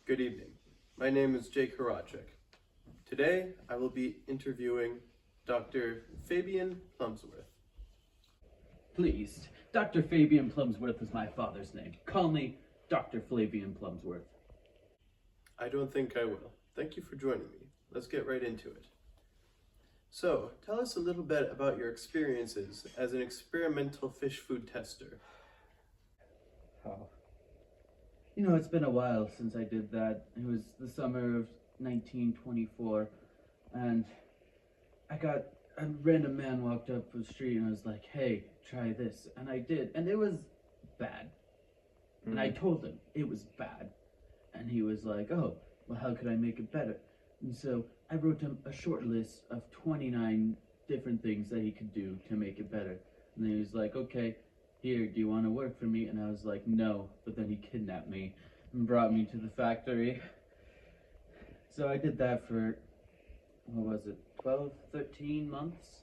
Good evening. My name is Jake Horacek. Today, I will be interviewing Dr. Fabian Plumsworth. Pleased. Dr. Fabian Plumsworth is my father's name. Call me Dr. Flavian Plumsworth. I don't think I will. Thank you for joining me. Let's get right into it. So, tell us a little bit about your experiences as an experimental fish food tester. Oh. It's been a while since I did that. It was the summer of 1924, and a random man walked up the street and was like, "Hey, try this." And I did, and it was bad. And I told him it was bad. And he was like, "Oh, well, how could I make it better?" And so I wrote him a short list of 29 different things that he could do to make it better. And then he was like, "Okay, here, do you want to work for me?" And I was like, "No," but then he kidnapped me and brought me to the factory. So I did that for, 12, 13 months?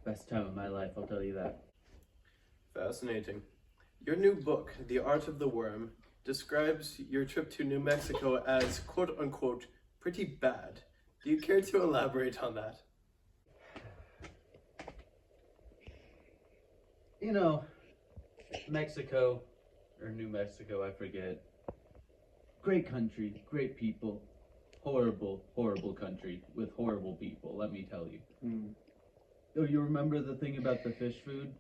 Best time of my life, I'll tell you that. Fascinating. Your new book, The Art of the Worm, describes your trip to New Mexico as quote-unquote pretty bad. Do you care to elaborate on that? Mexico, or New Mexico, I forget. Great country, great people. Horrible, horrible country with horrible people, let me tell you. Oh, you remember the thing about the fish food?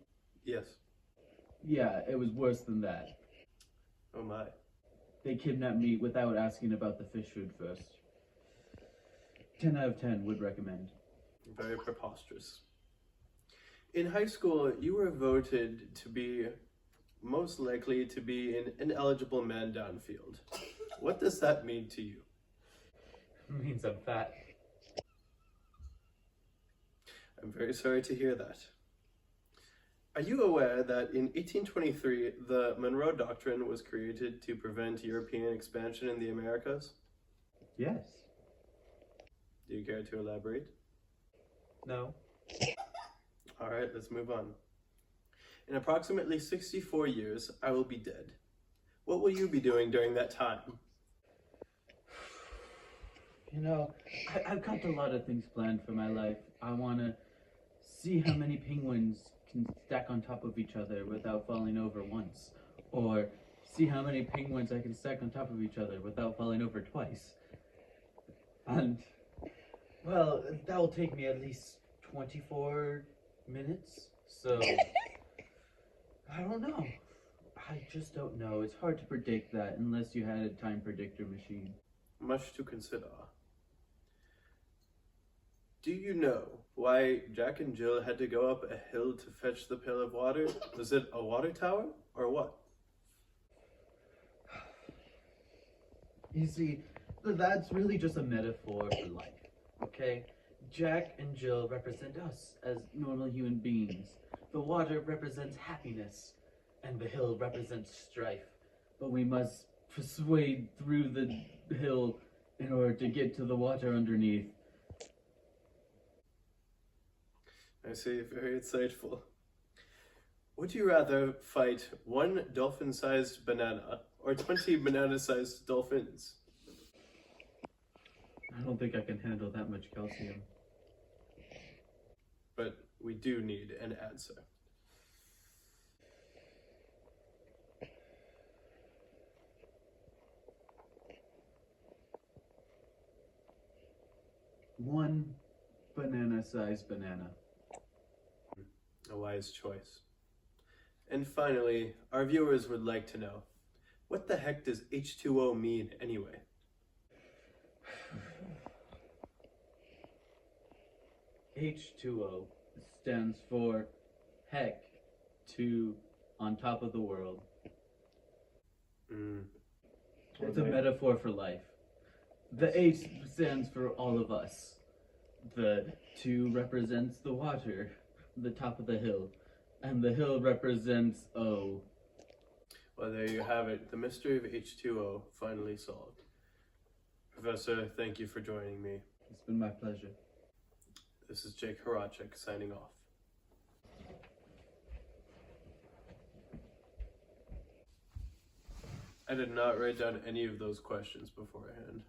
Yes. Yeah, it was worse than that. Oh my. They kidnapped me without asking about the fish food first. 10 out of 10 would recommend. Very preposterous. In high school, you were voted to be most likely to be an ineligible man downfield. What does that mean to you? It means I'm fat. I'm very sorry to hear that. Are you aware that in 1823, the Monroe Doctrine was created to prevent European expansion in the Americas? Yes. Do you care to elaborate? No. All right, let's move on. In approximately 64 years, I will be dead. What will you be doing during that time? I've got a lot of things planned for my life. I want to see how many penguins can stack on top of each other without falling over once. Or see how many penguins I can stack on top of each other without falling over twice. And, well, that will take me at least 24 minutes. So, I don't know. I just don't know. It's hard to predict that unless you had a time predictor machine. Much to consider. Do you know why Jack and Jill had to go up a hill to fetch the pail of water? Was it a water tower or what? You see, that's really just a metaphor for life, okay? Jack and Jill represent us as normal human beings. The water represents happiness, and the hill represents strife. But we must persuade through the hill in order to get to the water underneath. I see, very insightful. Would you rather fight one dolphin-sized banana or 20 banana-sized dolphins? I don't think I can handle that much calcium. But we do need an answer. One banana-sized banana. A wise choice. And finally, our viewers would like to know, what the heck does H2O mean anyway? H2O stands for heck to on top of the world. It's a metaphor for life. The H stands for all of us. The 2 represents the water, the top of the hill, and the hill represents O. Well, there you have it. The mystery of H2O finally solved. Professor, thank you for joining me. It's been my pleasure. This is Jake Horacek signing off. I did not write down any of those questions beforehand.